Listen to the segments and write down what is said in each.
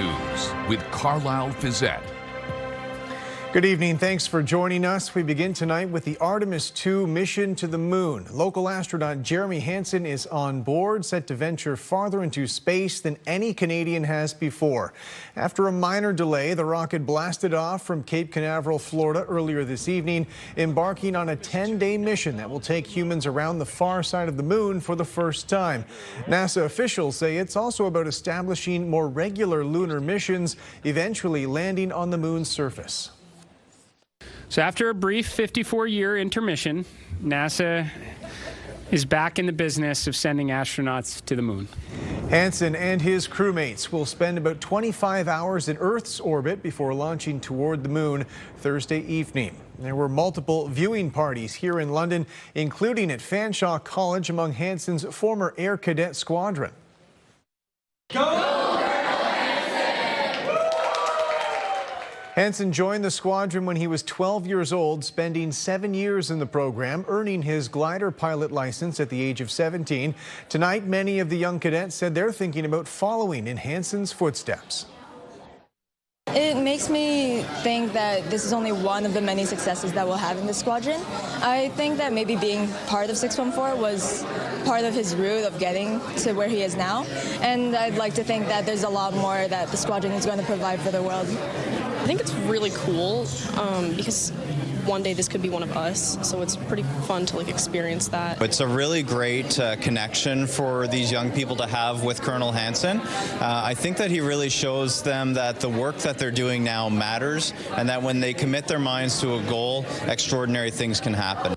News with Carlyle Fiset. Good evening. Thanks for joining us. We begin tonight with the Artemis II mission to the moon. Local astronaut Jeremy Hansen is on board, set to venture farther into space than any Canadian has before. After a minor delay, the rocket blasted off from Cape Canaveral, Florida earlier this evening, embarking on a 10-day mission that will take humans around the far side of the moon for the first time. NASA officials say it's also about establishing more regular lunar missions, eventually landing on the moon's surface. So after a brief 54-year intermission, NASA is back in the business of sending astronauts to the moon. Hansen and his crewmates will spend about 25 hours in Earth's orbit before launching toward the moon Thursday evening. There were multiple viewing parties here in London, including at Fanshawe College among Hansen's former Air Cadet Squadron. Go! Hansen joined the squadron when he was 12 years old, spending 7 years in the program, earning his glider pilot license at the age of 17. Tonight, many of the young cadets said they're thinking about following in Hansen's footsteps. It makes me think that this is only one of the many successes that we'll have in this squadron. I think that maybe being part of 614 was part of his route of getting to where he is now. And I'd like to think that there's a lot more that the squadron is going to provide for the world. I think it's really cool because one day this could be one of us, so it's pretty fun to experience that. It's a really great connection for these young people to have with Colonel Hansen. I think that he really shows them that the work that they're doing now matters, and that when they commit their minds to a goal, extraordinary things can happen.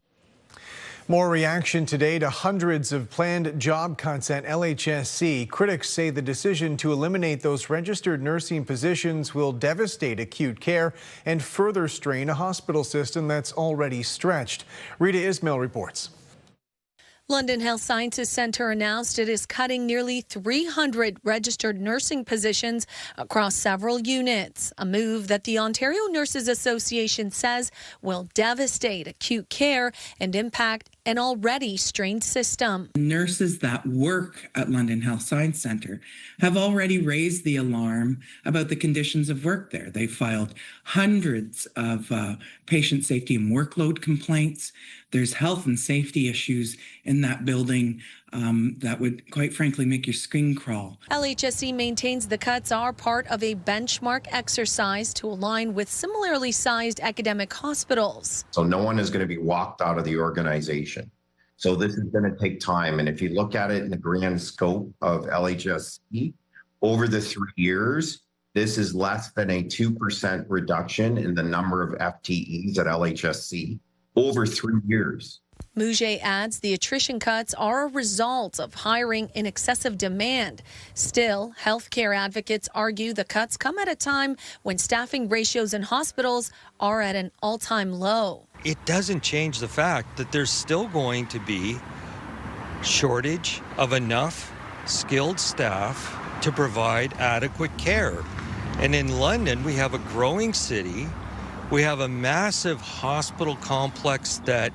More reaction today to hundreds of planned job cuts at LHSC. Critics say the decision to eliminate those registered nursing positions will devastate acute care and further strain a hospital system that's already stretched. Rita Ismail reports. London Health Sciences Centre announced it is cutting nearly 300 registered nursing positions across several units, a move that the Ontario Nurses Association says will devastate acute care and impact an already strained system. Nurses that work at London Health Science Centre have already raised the alarm about the conditions of work there. They filed hundreds of patient safety and workload complaints. There's health and safety issues in that building that would, quite frankly, make your skin crawl. LHSC maintains the cuts are part of a benchmark exercise to align with similarly sized academic hospitals. So no one is going to be walked out of the organization. So this is going to take time. And if you look at it in the grand scope of LHSC, over the 3 years, this is less than a 2% reduction in the number of FTEs at LHSC over 3 years. Mouget adds the attrition cuts are a result of hiring in excessive demand. Still, healthcare advocates argue the cuts come at a time when staffing ratios in hospitals are at an all-time low. It doesn't change the fact that there's still going to be shortage of enough skilled staff to provide adequate care. And in London, we have a growing city. We have a massive hospital complex that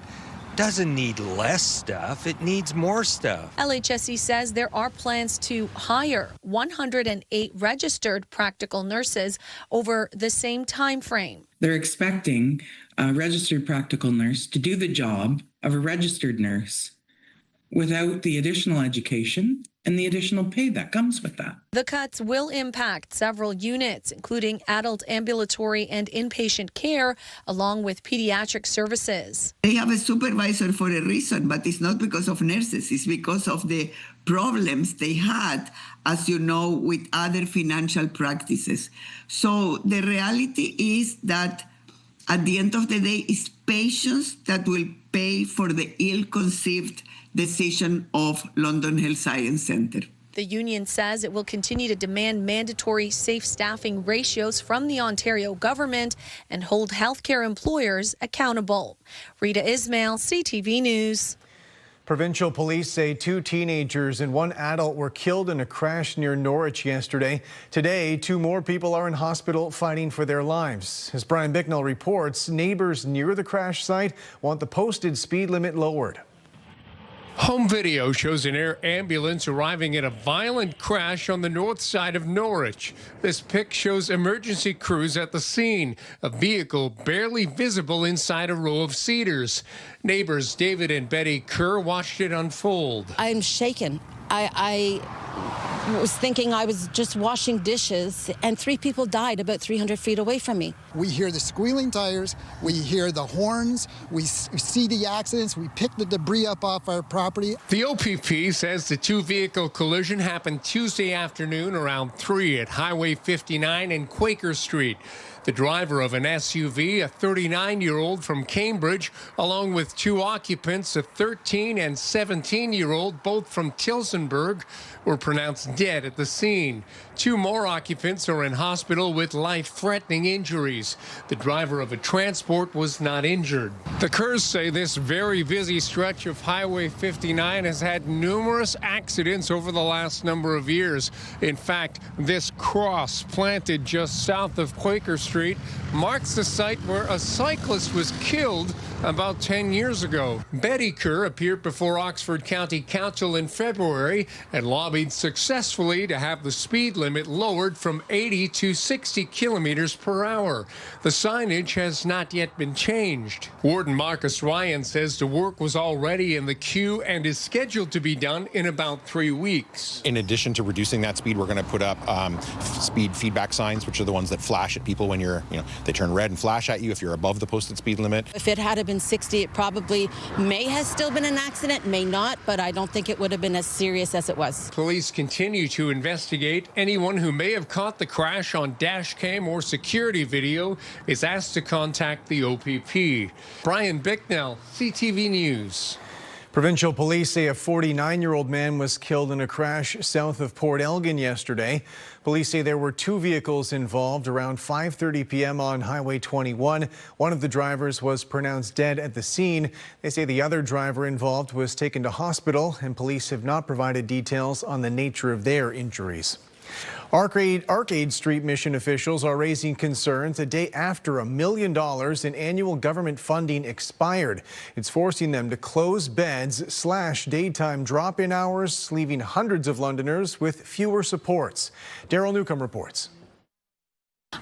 doesn't need less staff, it needs more staff. LHSC says there are plans to hire 108 registered practical nurses over the same time frame. They're expecting a registered practical nurse to do the job of a registered nurse without the additional education and the additional pay that comes with that. The cuts will impact several units, including adult ambulatory and inpatient care, along with pediatric services. They have a supervisor for a reason, but it's not because of nurses. It's because of the problems they had, as you know, with other financial practices. So the reality is that at the end of the day, it's patients that will pay for the ill-conceived decision of London Health Science Centre. The union says it will continue to demand mandatory safe staffing ratios from the Ontario government and hold healthcare employers accountable. Rita Ismail, CTV News. Provincial police say 2 teenagers and 1 adult were killed in a crash near Norwich yesterday. Today, 2 more people are in hospital fighting for their lives. As Brian Bicknell reports, neighbors near the crash site want the posted speed limit lowered. Home video shows an air ambulance arriving at a violent crash on the north side of Norwich. This pic shows emergency crews at the scene, a vehicle barely visible inside a row of cedars. Neighbors David and Betty Kerr watched it unfold. I'm shaken. I was thinking I was just washing dishes, and 3 people died about 300 feet away from me. We hear the squealing tires, we hear the horns, we see the accidents, we pick the debris up off our property. The OPP says the 2-vehicle collision happened Tuesday afternoon around 3 at Highway 59 and Quaker Street. The driver of an SUV, a 39-year-old from Cambridge, along with 2 occupants, a 13 and 17-year-old, both from Tilsonburg, were pronounced dead at the scene. 2 more occupants are in hospital with life-threatening injuries. The driver of a transport was not injured. The Kerrs say this very busy stretch of Highway 59 has had numerous accidents over the last number of years. In fact, this cross planted just south of Quaker Street marks the site where a cyclist was killed about 10 years ago. Betty Kerr appeared before Oxford County Council in February and lobbied successfully to have the speed limit lowered from 80 to 60 kilometers per hour. The signage has not yet been changed. Warden Marcus Ryan says the work was already in the queue and is scheduled to be done in about 3 weeks. In addition to reducing that speed, we're going to put up speed feedback signs, which are the ones that flash at people when they turn red and flash at you if you're above the posted speed limit. If it had been 60, it probably may have still been an accident, may not, but I don't think it would have been as serious as it was. Police continue to investigate. Anyone who may have caught the crash on dash cam or security video is asked to contact the OPP. Brian Bicknell, CTV News. Provincial police say a 49-year-old man was killed in a crash south of Port Elgin yesterday. Police say there were 2 vehicles involved around 5:30 p.m. on Highway 21. One of the drivers was pronounced dead at the scene. They say the other driver involved was taken to hospital, and police have not provided details on the nature of their injuries. Ark Street Mission officials are raising concerns a day after $1 million in annual government funding expired. It's forcing them to close beds, slash daytime drop-in hours, leaving hundreds of Londoners with fewer supports. Daryl Newcomb reports.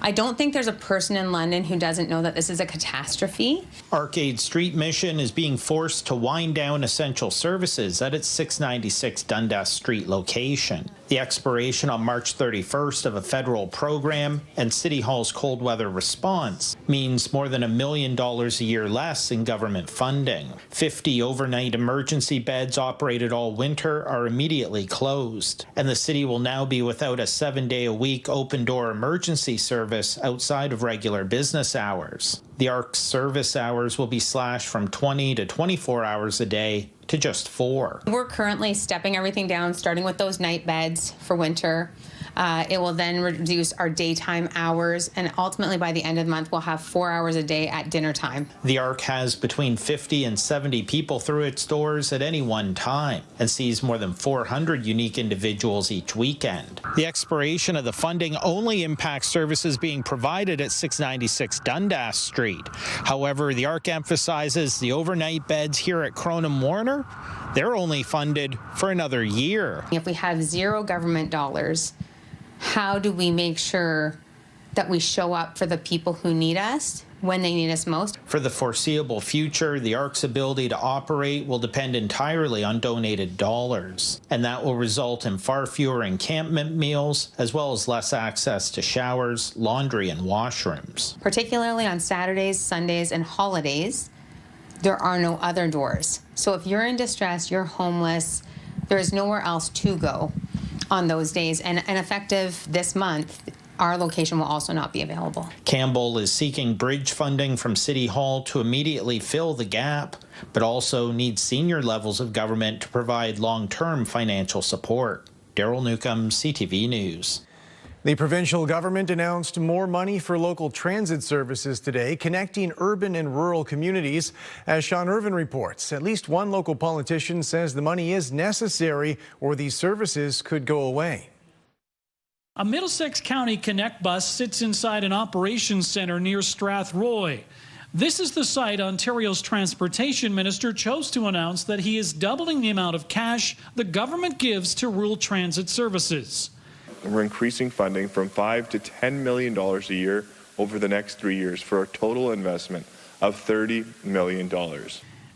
I don't think there's a person in London who doesn't know that this is a catastrophe. Ark Street Mission is being forced to wind down essential services at its 696 Dundas Street location. The expiration on March 31st of a federal program and City Hall's cold weather response means more than $1 million a year less in government funding. 50 overnight emergency beds operated all winter are immediately closed, and the city will now be without a 7-day-a-week open-door emergency service outside of regular business hours. The Ark's service hours will be slashed from 20 to 24 hours a day to just 4. We're currently stepping everything down, starting with those night beds for winter. It will then reduce our daytime hours, and ultimately by the end of the month, we'll have 4 hours a day at dinner time. The Ark has between 50 and 70 people through its doors at any one time and sees more than 400 unique individuals each weekend. The expiration of the funding only impacts services being provided at 696 Dundas Street. However, the Ark emphasizes the overnight beds here at Cronin Warner, they're only funded for another year. If we have zero government dollars, how do we make sure that we show up for the people who need us when they need us most? For the foreseeable future, the Ark's ability to operate will depend entirely on donated dollars, and that will result in far fewer encampment meals, as well as less access to showers, laundry, and washrooms. Particularly on Saturdays, Sundays, and holidays, there are no other doors. So if you're in distress, you're homeless, there is nowhere else to go on those days. And effective this month, our location will also not be available. Campbell is seeking bridge funding from City Hall to immediately fill the gap, but also needs senior levels of government to provide long-term financial support. Daryl Newcomb, CTV News. The provincial government announced more money for local transit services today, connecting urban and rural communities. As Sean Irvin reports, at least one local politician says the money is necessary or these services could go away. A Middlesex County Connect bus sits inside an operations center near Strathroy. This is the site Ontario's Transportation Minister chose to announce that he is doubling the amount of cash the government gives to rural transit services. We're increasing funding from $5 to $10 million a year over the next 3 years for a total investment of $30 million.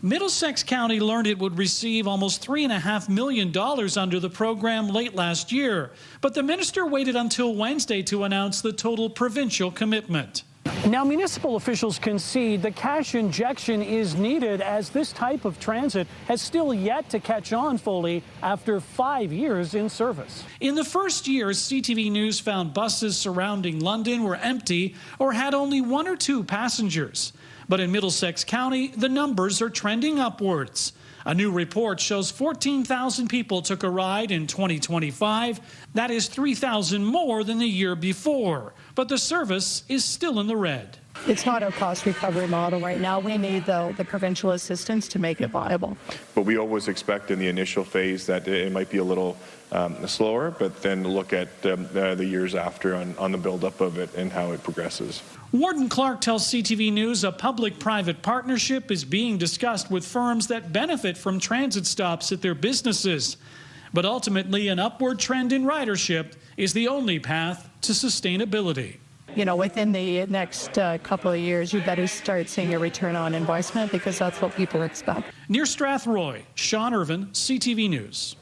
Middlesex County learned it would receive almost $3.5 million under the program late last year, but the minister waited until Wednesday to announce the total provincial commitment. Now, municipal officials concede the cash injection is needed as this type of transit has still yet to catch on fully after 5 years in service. In the first year, CTV News found buses surrounding London were empty or had only 1 or 2 passengers. But in Middlesex County, the numbers are trending upwards. A new report shows 14,000 people took a ride in 2025. That is 3,000 more than the year before. But the service is still in the red. It's not a cost recovery model right now. We need the provincial assistance to make it viable. But we always expect in the initial phase that it might be a little slower, but then look at the years after on the buildup of it and how it progresses. Warden Clark tells CTV News a public-private partnership is being discussed with firms that benefit from transit stops at their businesses. But ultimately, an upward trend in ridership is the only path to sustainability. You know, within the next couple of years, you better start seeing a return on investment because that's what people expect. Near Strathroy, Sean Irvin, CTV News.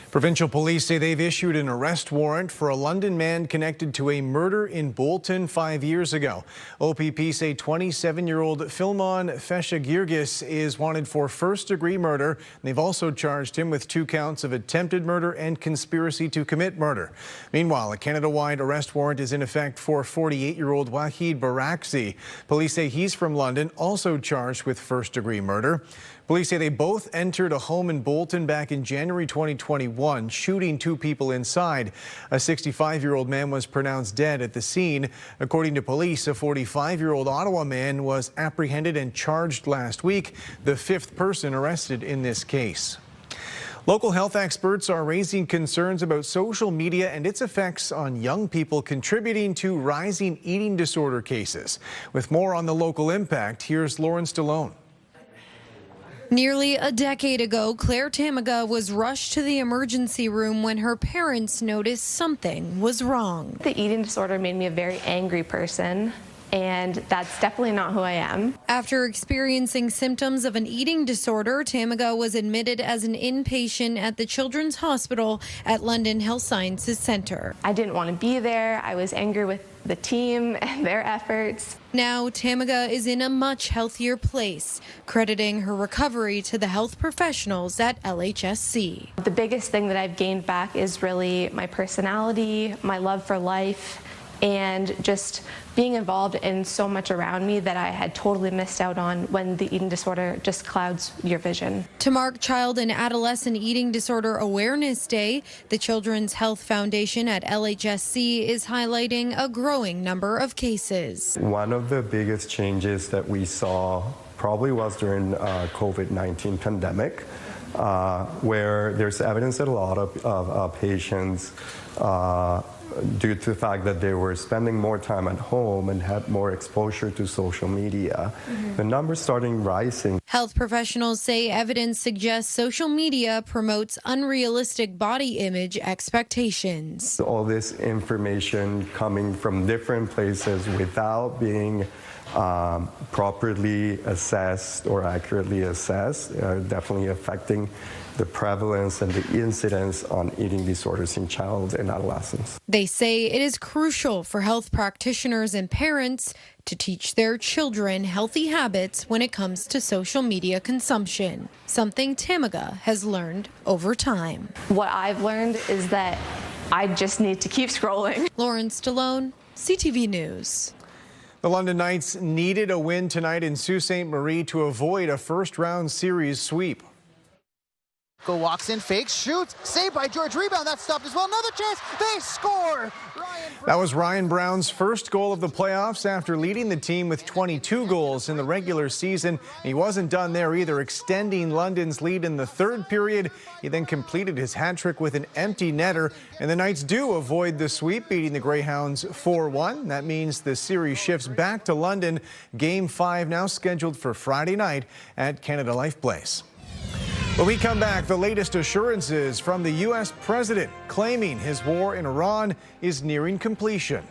Provincial police say they've issued an arrest warrant for a London man connected to a murder in Bolton 5 years ago. OPP say 27-year-old Philmon Feshagirgis is wanted for first-degree murder. They've also charged him with 2 counts of attempted murder and conspiracy to commit murder. Meanwhile, a Canada-wide arrest warrant is in effect for 48-year-old Wahid Baraksi. Police say he's from London, also charged with first-degree murder. Police say they both entered a home in Bolton back in January 2021, shooting 2 people inside. A 65-year-old man was pronounced dead at the scene. According to police, a 45-year-old Ottawa man was apprehended and charged last week, the 5th person arrested in this case. Local health experts are raising concerns about social media and its effects on young people, contributing to rising eating disorder cases. With more on the local impact, here's Lauren Stallone. Nearly a decade ago, Claire Tamaga was rushed to the emergency room when her parents noticed something was wrong. The eating disorder made me a very angry person, and that's definitely not who I am. After experiencing symptoms of an eating disorder, Tamaga was admitted as an inpatient at the Children's Hospital at London Health Sciences Centre. I didn't want to be there. I was angry with the team and their efforts. Now, Tamaga is in a much healthier place, crediting her recovery to the health professionals at LHSC. The biggest thing that I've gained back is really my personality, my love for life, and just being involved in so much around me that I had totally missed out on when the eating disorder just clouds your vision. To mark Child and Adolescent Eating Disorder Awareness Day, the Children's Health Foundation at LHSC is highlighting a growing number of cases. One of the biggest changes that we saw probably was during COVID-19 pandemic, where there's evidence that a lot of patients due to the fact that they were spending more time at home and had more exposure to social media, the numbers starting rising. Health professionals say evidence suggests social media promotes unrealistic body image expectations. All this information coming from different places without being properly assessed or accurately assessed, definitely affecting the prevalence and the incidence on eating disorders in child and adolescents. They say it is crucial for health practitioners and parents to teach their children healthy habits when it comes to social media consumption, something Tamaga has learned over time. What I've learned is that I just need to keep scrolling. Lauren Stallone, CTV News. The London Knights needed a win tonight in Sault Ste. Marie to avoid a first-round series sweep. Go walks in, fakes, shoots, saved by George, rebound, that's stopped as well. Another chance, they score! That was Ryan Brown's first goal of the playoffs after leading the team with 22 goals in the regular season. He wasn't done there either, extending London's lead in the third period. He then completed his hat trick with an empty netter, and the Knights do avoid the sweep, beating the Greyhounds 4-1. That means the series shifts back to London. Game 5 now scheduled for Friday night at Canada Life Place. When we come back, the latest assurances from the U.S. president claiming his war in Iran is nearing completion.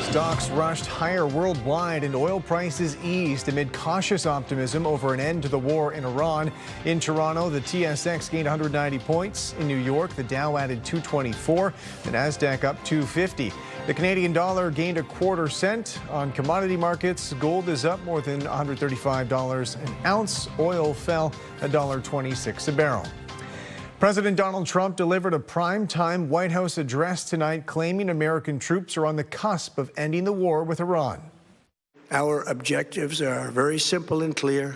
Stocks rushed higher worldwide and oil prices eased amid cautious optimism over an end to the war in Iran. In Toronto, the TSX gained 190 points. In New York, the Dow added 224, the Nasdaq up 250. The Canadian dollar gained a quarter cent. On commodity markets, gold is up more than $135 an ounce. Oil fell $1.26 a barrel. President Donald Trump delivered a primetime White House address tonight, claiming American troops are on the cusp of ending the war with Iran. Our objectives are very simple and clear.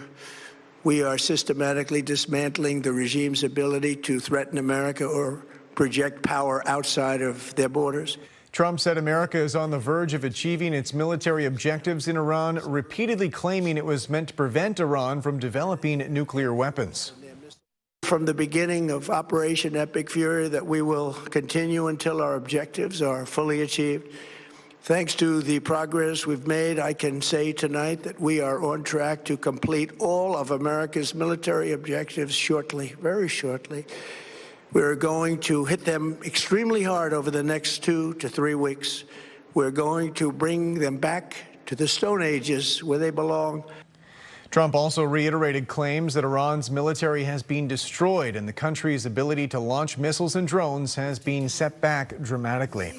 We are systematically dismantling the regime's ability to threaten America or project power outside of their borders. Trump said America is on the verge of achieving its military objectives in Iran, repeatedly claiming it was meant to prevent Iran from developing nuclear weapons. From the beginning of Operation Epic Fury, that we will continue until our objectives are fully achieved. Thanks to the progress we've made, I can say tonight that we are on track to complete all of America's military objectives shortly, very shortly. We're going to hit them extremely hard over the next 2 to 3 weeks. We're going to bring them back to the Stone Ages where they belong. Trump also reiterated claims that Iran's military has been destroyed and the country's ability to launch missiles and drones has been set back dramatically.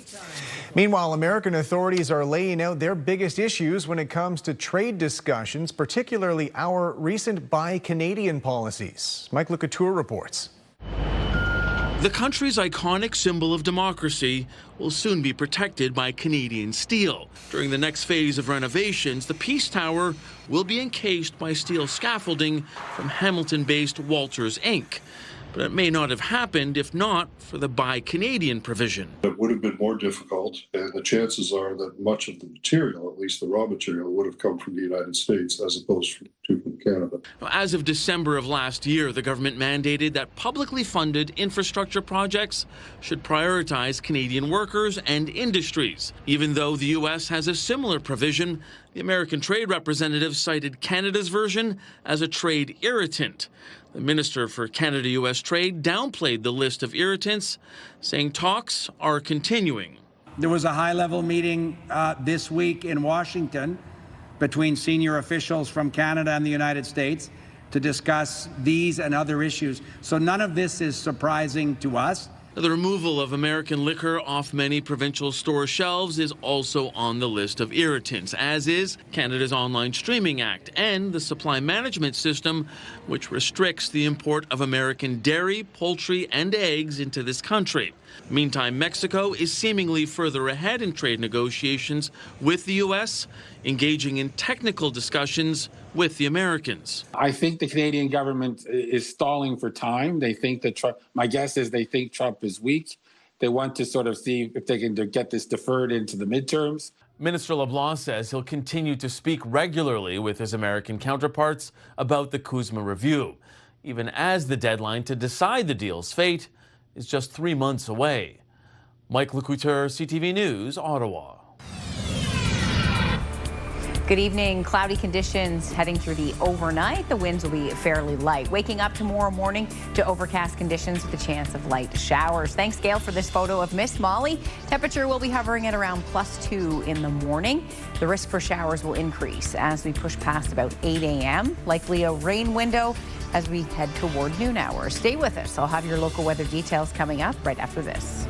Meanwhile, American authorities are laying out their biggest issues when it comes to trade discussions, particularly our recent Buy Canadian policies. Mike LeCouture reports. The country's iconic symbol of democracy will soon be protected by Canadian steel. During the next phase of renovations, the Peace Tower will be encased by steel scaffolding from Hamilton-based Walters Inc. But it may not have happened if not for the Buy Canadian provision. It would have been more difficult, and the chances are that much of the material, at least the raw material, would have come from the United States as opposed to from Canada. As of December of last year, the government mandated that publicly funded infrastructure projects should prioritize Canadian workers and industries. Even though the U.S. has a similar provision, the American trade representative cited Canada's version as a trade irritant. The Minister for Canada-U.S. Trade downplayed the list of irritants, saying talks are continuing. There was a high-level meeting this week in Washington between senior officials from Canada and the United States to discuss these and other issues. So none of this is surprising to us. The removal of American liquor off many provincial store shelves is also on the list of irritants, as is Canada's Online Streaming Act and the Supply Management System, which restricts the import of American dairy, poultry, and eggs into this country. Meantime, Mexico is seemingly further ahead in trade negotiations with the U.S., engaging in technical discussions with the Americans. I think the Canadian government is stalling for time. They think that Trump, my guess is they think Trump is weak. They want to sort of see if they can get this deferred into the midterms. Minister LeBlanc says he'll continue to speak regularly with his American counterparts about the CUSMA review, even as the deadline to decide the deal's fate is just 3 months away. Mike LeCouture, CTV News, Ottawa. Good evening. Cloudy conditions heading through the overnight. The winds will be fairly light. Waking up tomorrow morning to overcast conditions with a chance of light showers. Thanks, Gail, for this photo of Miss Molly. Temperature will be hovering at around +2 in the morning. The risk for showers will increase as we push past about 8 a.m. Likely a rain window as we head toward noon hours. Stay with us. I'll have your local weather details coming up right after this.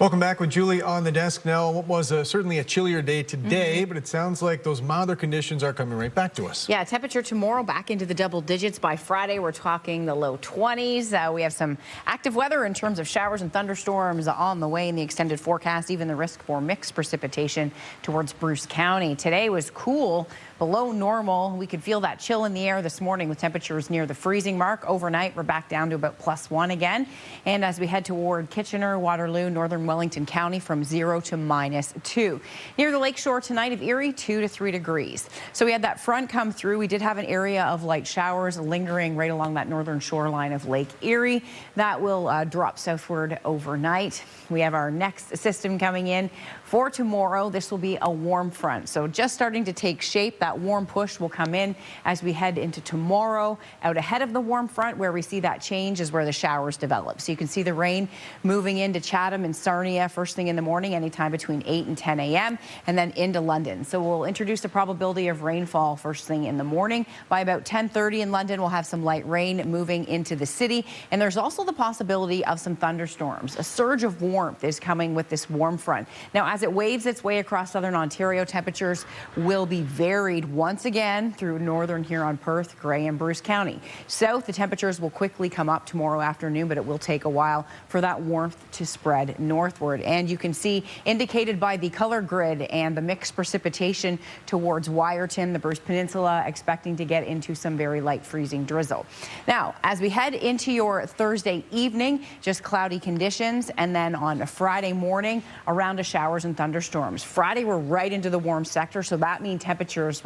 Welcome back with Julie on the desk now. What was certainly a chillier day today, but it sounds like those milder conditions are coming right back to us. Yeah, temperature tomorrow back into the double digits. By Friday, we're talking the low 20s. We have some active weather in terms of showers and thunderstorms on the way in the extended forecast, even the risk for mixed precipitation towards Bruce County. Today was cool, below normal. We could feel that chill in the air this morning with temperatures near the freezing mark. Overnight, we're back down to about +1 again. And as we head toward Kitchener, Waterloo, northern Wellington County, from 0 to -2. Near the lakeshore tonight of Erie, 2 to 3 degrees. So we had that front come through. We did have an area of light showers lingering right along that northern shoreline of Lake Erie. That will drop southward overnight. We have our next system coming in for tomorrow. This will be a warm front, so just starting to take shape. That warm push will come in as we head into tomorrow. Out ahead of the warm front, where we see that change, is where the showers develop. So you can see the rain moving into Chatham and Sarnia first thing in the morning, anytime between 8 and 10 a.m., and then into London. So we'll introduce a probability of rainfall first thing in the morning. By about 10:30 in London, we'll have some light rain moving into the city, and there's also the possibility of some thunderstorms. A surge of warmth is coming with this warm front. Now, as it waves its way across southern Ontario, temperatures will be varied once again through northern Huron, Perth, Grey, and Bruce County. South, the temperatures will quickly come up tomorrow afternoon, but it will take a while for that warmth to spread northward. And you can see, indicated by the color grid and the mixed precipitation towards Wyerton, the Bruce Peninsula, expecting to get into some very light freezing drizzle. Now, as we head into your Thursday evening, just cloudy conditions, and then on a Friday morning, a round of showers and thunderstorms. Friday, we're right into the warm sector, so that means temperatures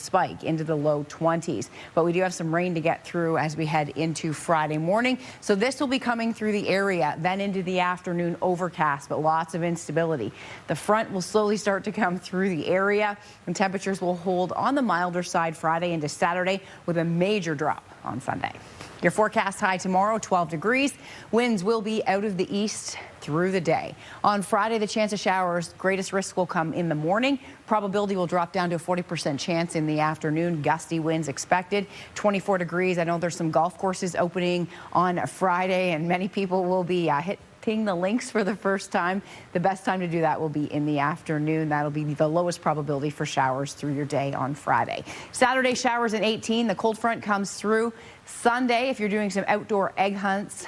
spike into the low 20s. But we do have some rain to get through as we head into Friday morning. So this will be coming through the area, then into the afternoon, overcast, but lots of instability. The front will slowly start to come through the area, and temperatures will hold on the milder side Friday into Saturday, with a major drop on Sunday. Your forecast high tomorrow, 12 degrees. Winds will be out of the east through the day. On Friday, the chance of showers, greatest risk will come in the morning. Probability will drop down to a 40% chance in the afternoon. Gusty winds expected. 24 degrees. I know there's some golf courses opening on a Friday, and many people will be hitting the links for the first time. The best time to do that will be in the afternoon. That'll be the lowest probability for showers through your day on Friday. Saturday, showers at 18. The cold front comes through. Sunday, if you're doing some outdoor egg hunts,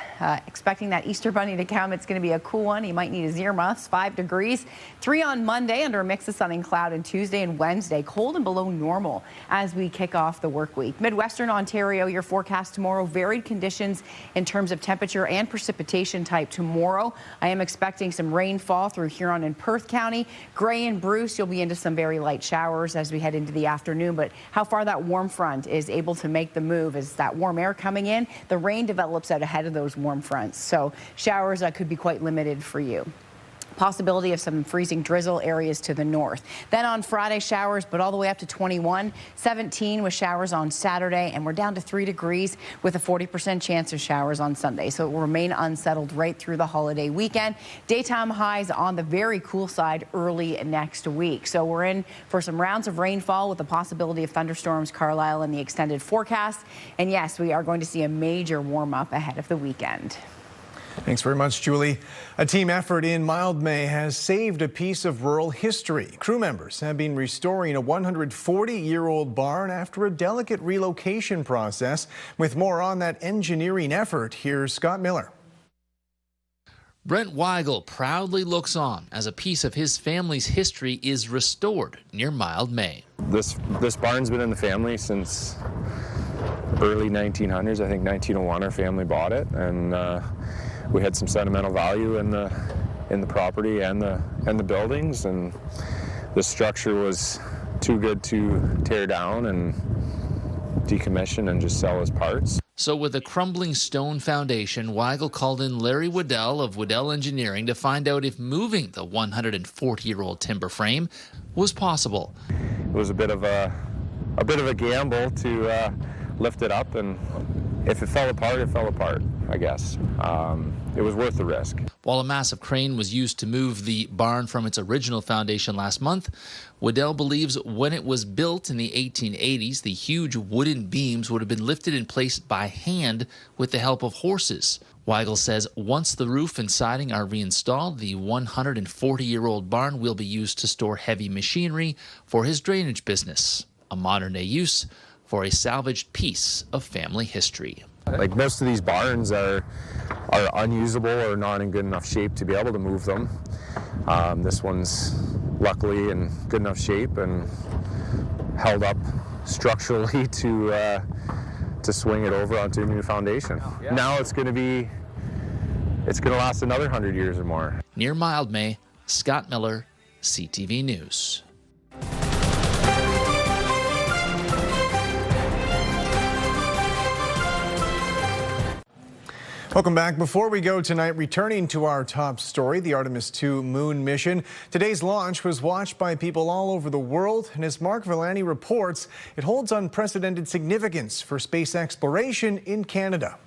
expecting that Easter bunny to come, it's going to be a cool one. You might need his earmuffs. 5 degrees. 3 on Monday under a mix of sun and cloud, and Tuesday and Wednesday cold and below normal as we kick off the work week. Midwestern Ontario, your forecast tomorrow, varied conditions in terms of temperature and precipitation type tomorrow. I am expecting some rainfall through Huron and Perth County. Grey and Bruce, you'll be into some very light showers as we head into the afternoon, but how far that warm front is able to make the move is that warm air coming in. The rain develops out ahead of those warm fronts, so showers could be quite limited for you. Possibility of some freezing drizzle areas to the north. Then on Friday, showers, but all the way up to 21. 17 with showers on Saturday, and we're down to 3 degrees with a 40% chance of showers on Sunday. So it will remain unsettled right through the holiday weekend. Daytime highs on the very cool side early next week. So we're in for some rounds of rainfall with the possibility of thunderstorms, Carlyle, in the extended forecast. And yes, we are going to see a major warm up ahead of the weekend. Thanks very much, Julie. A team effort in Mildmay has saved a piece of rural history. Crew members have been restoring a 140-year-old barn after a delicate relocation process. With more on that engineering effort, here's Scott Miller. Brent Weigel proudly looks on as a piece of his family's history is restored near Mildmay. This barn's been in the family since early 1900s. I think 1901 our family bought it, and we had some sentimental value in the property and the buildings, and the structure was too good to tear down and decommission and just sell as parts. So with a crumbling stone foundation, Weigel called in Larry Waddell of Waddell Engineering to find out if moving the 140-year-old timber frame was possible. It was a bit of a gamble to lift it up, and if it fell apart, it fell apart. I guess. It was worth the risk. While a massive crane was used to move the barn from its original foundation last month, Waddell believes when it was built in the 1880s, the huge wooden beams would have been lifted and placed by hand with the help of horses. Weigel says once the roof and siding are reinstalled, the 140-year-old barn will be used to store heavy machinery for his drainage business, a modern-day use for a salvaged piece of family history. Like most of these barns are unusable or not in good enough shape to be able to move them. This one's luckily in good enough shape and held up structurally to swing it over onto a new foundation. Now it's going to last another 100 years or more. Near Mildmay, Scott Miller, CTV News. Welcome back. Before we go tonight, returning to our top story, the Artemis II moon mission. Today's launch was watched by people all over the world, and as Mark Villani reports, it holds unprecedented significance for space exploration in Canada.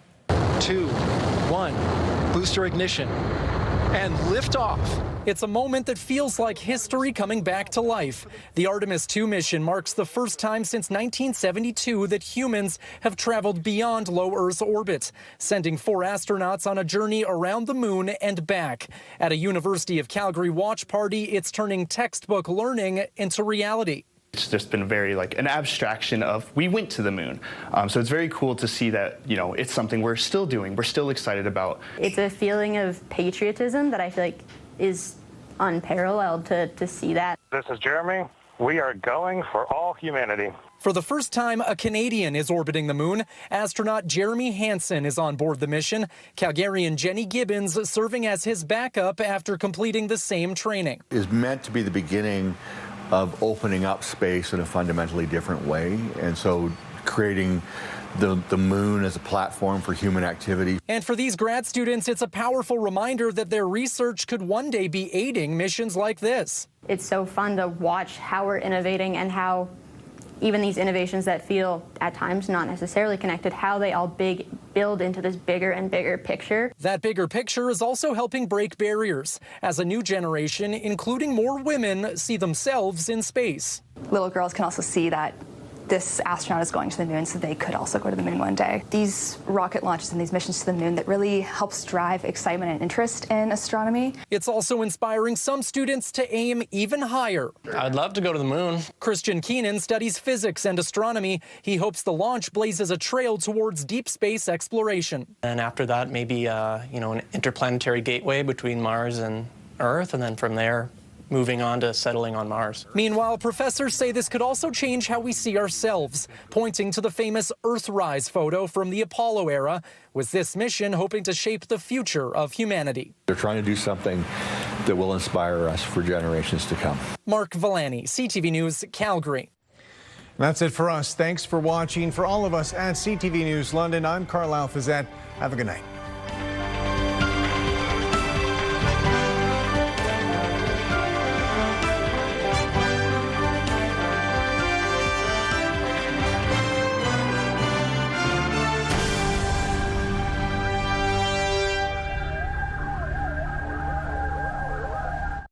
2, 1, booster ignition, and liftoff. It's a moment that feels like history coming back to life. The Artemis II mission marks the first time since 1972 that humans have traveled beyond low Earth's orbit, sending 4 astronauts on a journey around the moon and back. At a University of Calgary watch party, it's turning textbook learning into reality. It's just been very an abstraction of we went to the moon. So it's very cool to see that, it's something we're still doing, we're still excited about. It's a feeling of patriotism that I feel like is unparalleled to see that. This is Jeremy. We are going for all humanity. For the first time, a Canadian is orbiting the moon. Astronaut Jeremy Hansen is on board the mission. Calgarian Jenny Gibbons serving as his backup after completing the same training. Is meant to be the beginning of opening up space in a fundamentally different way, and so creating the moon as a platform for human activity. And for these grad students, it's a powerful reminder that their research could one day be aiding missions like this. It's so fun to watch how we're innovating and how even these innovations that feel at times not necessarily connected, how they all build into this bigger and bigger picture. That bigger picture is also helping break barriers as a new generation, including more women, see themselves in space. Little girls can also see that this astronaut is going to the moon, so they could also go to the moon one day. These rocket launches and these missions to the moon that really helps drive excitement and interest in astronomy. It's also inspiring some students to aim even higher. I'd love to go to the moon. Christian Keenan studies physics and astronomy. He hopes the launch blazes a trail towards deep space exploration. And after that, maybe an interplanetary gateway between Mars and Earth, and then from there, moving on to settling on Mars. Meanwhile, professors say this could also change how we see ourselves, pointing to the famous Earthrise photo from the Apollo era, with this mission hoping to shape the future of humanity. They're trying to do something that will inspire us for generations to come. Mark Villani, CTV News, Calgary. That's it for us. Thanks for watching. For all of us at CTV News London, I'm Carlyle Fiset. Have a good night.